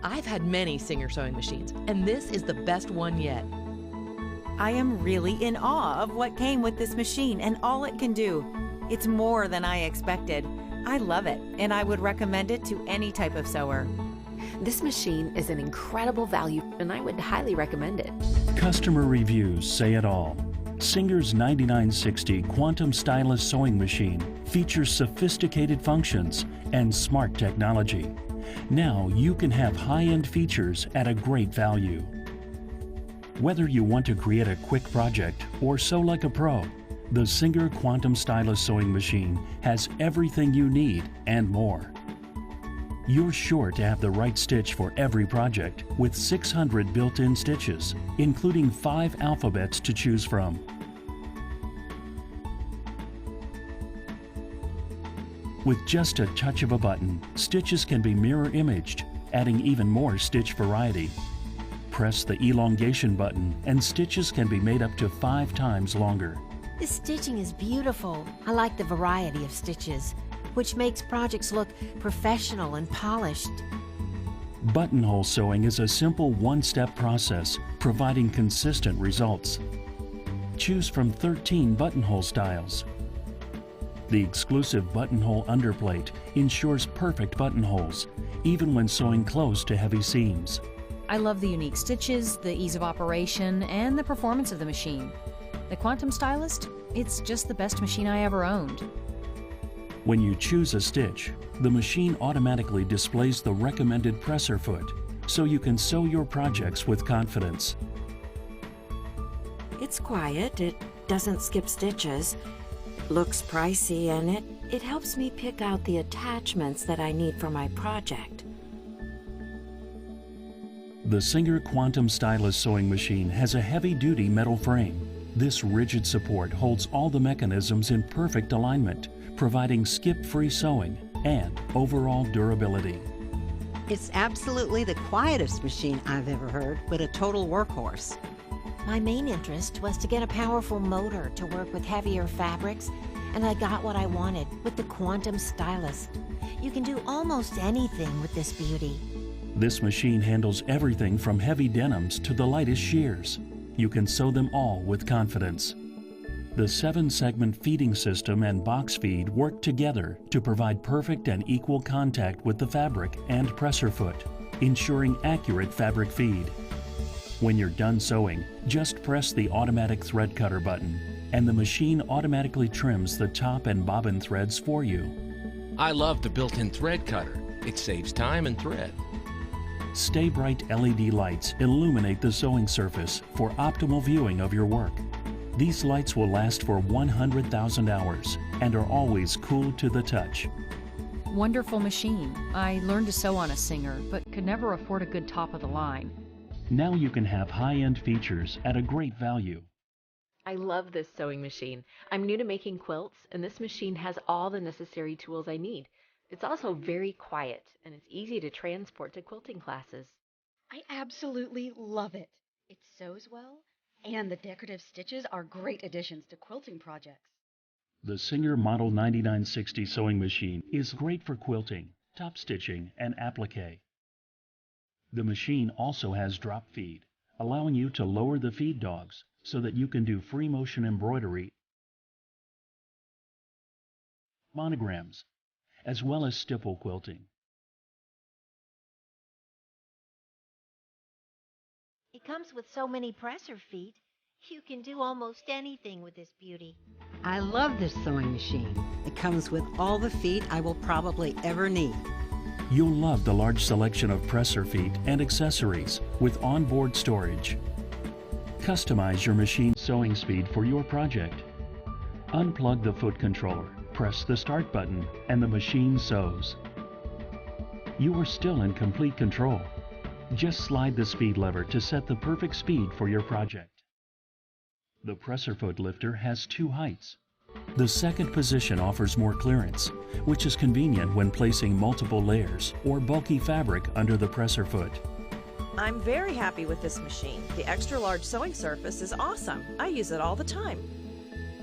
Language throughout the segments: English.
I've had many Singer sewing machines, and this is the best one yet. I am really in awe of what came with this machine and all it can do. It's more than I expected. I love it, and I would recommend it to any type of sewer. This machine is an incredible value, and I would highly recommend it. Customer reviews say it all. Singer's 9960 Quantum Stylist sewing machine features sophisticated functions and smart technology. Now you can have high-end features at a great value. Whether you want to create a quick project or sew like a pro, the Singer Quantum Stylist sewing machine has everything you need and more. You're sure to have the right stitch for every project with 600 built-in stitches, including 5 alphabets to choose from. With just a touch of a button, stitches can be mirror imaged, adding even more stitch variety. Press the elongation button and stitches can be made up to 5 times longer. The stitching is beautiful. I like the variety of stitches, which makes projects look professional and polished. Buttonhole sewing is a simple one-step process, providing consistent results. Choose from 13 buttonhole styles. The exclusive buttonhole underplate ensures perfect buttonholes, even when sewing close to heavy seams. I love the unique stitches, the ease of operation, and the performance of the machine. The Quantum Stylist, it's just the best machine I ever owned. When you choose a stitch, the machine automatically displays the recommended presser foot, so you can sew your projects with confidence. It's quiet, it doesn't skip stitches, looks pricey, and it helps me pick out the attachments that I need for my project. The Singer Quantum Stylist sewing machine has a heavy-duty metal frame. This rigid support holds all the mechanisms in perfect alignment, providing skip-free sewing and overall durability. It's absolutely the quietest machine I've ever heard, but a total workhorse. My main interest was to get a powerful motor to work with heavier fabrics, and I got what I wanted with the Quantum Stylist. You can do almost anything with this beauty. This machine handles everything from heavy denims to the lightest shears. You can sew them all with confidence. The 7-segment feeding system and box feed work together to provide perfect and equal contact with the fabric and presser foot, ensuring accurate fabric feed. When you're done sewing, just press the automatic thread cutter button, and the machine automatically trims the top and bobbin threads for you. I love the built-in thread cutter. It saves time and thread. Stay Bright LED lights illuminate the sewing surface for optimal viewing of your work. These lights will last for 100,000 hours and are always cool to the touch. Wonderful machine. I learned to sew on a Singer, but could never afford a good top of the line. Now you can have high-end features at a great value. I love this sewing machine. I'm new to making quilts, and this machine has all the necessary tools I need. It's also very quiet, and it's easy to transport to quilting classes. I absolutely love it. It sews well, and the decorative stitches are great additions to quilting projects. The Singer Model 9960 sewing machine is great for quilting, top stitching, and applique. The machine also has drop feed, allowing you to lower the feed dogs so that you can do free motion embroidery, monograms, as well as stipple quilting. It comes with so many presser feet, you can do almost anything with this beauty. I love this sewing machine. It comes with all the feet I will probably ever need. You'll love the large selection of presser feet and accessories with onboard storage. Customize your machine's sewing speed for your project. Unplug the foot controller, press the start button, and the machine sews. You are still in complete control. Just slide the speed lever to set the perfect speed for your project. The presser foot lifter has 2 heights. The second position offers more clearance, which is convenient when placing multiple layers or bulky fabric under the presser foot. I'm very happy with this machine. The extra large sewing surface is awesome. I use it all the time.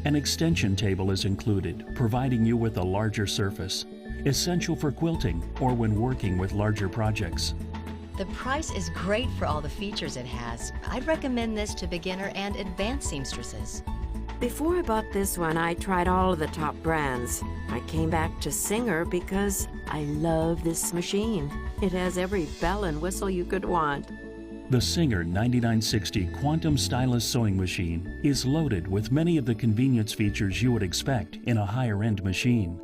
An extension table is included, providing you with a larger surface, essential for quilting or when working with larger projects. The price is great for all the features it has. I'd recommend this to beginner and advanced seamstresses. Before I bought this one, I tried all of the top brands. I came back to Singer because I love this machine. It has every bell and whistle you could want. The Singer 9960 Quantum Stylist sewing machine is loaded with many of the convenience features you would expect in a higher-end machine,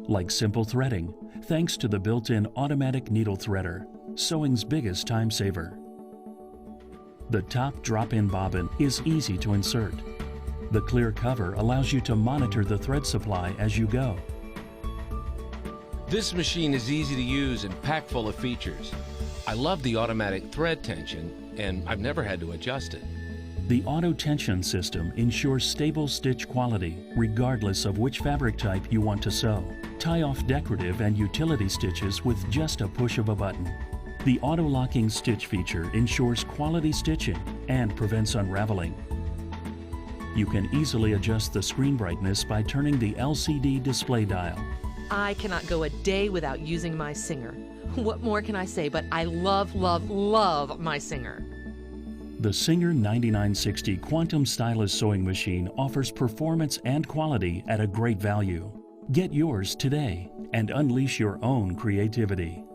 like simple threading, thanks to the built-in automatic needle threader, sewing's biggest time saver. The top drop-in bobbin is easy to insert. The clear cover allows you to monitor the thread supply as you go. This machine is easy to use and packed full of features. I love the automatic thread tension, and I've never had to adjust it. The auto tension system ensures stable stitch quality regardless of which fabric type you want to sew. Tie off decorative and utility stitches with just a push of a button. The auto-locking stitch feature ensures quality stitching and prevents unraveling. You can easily adjust the screen brightness by turning the LCD display dial. I cannot go a day without using my Singer. What more can I say, but I love, love, love my Singer. The Singer 9960 Quantum Stylist sewing machine offers performance and quality at a great value. Get yours today and unleash your own creativity.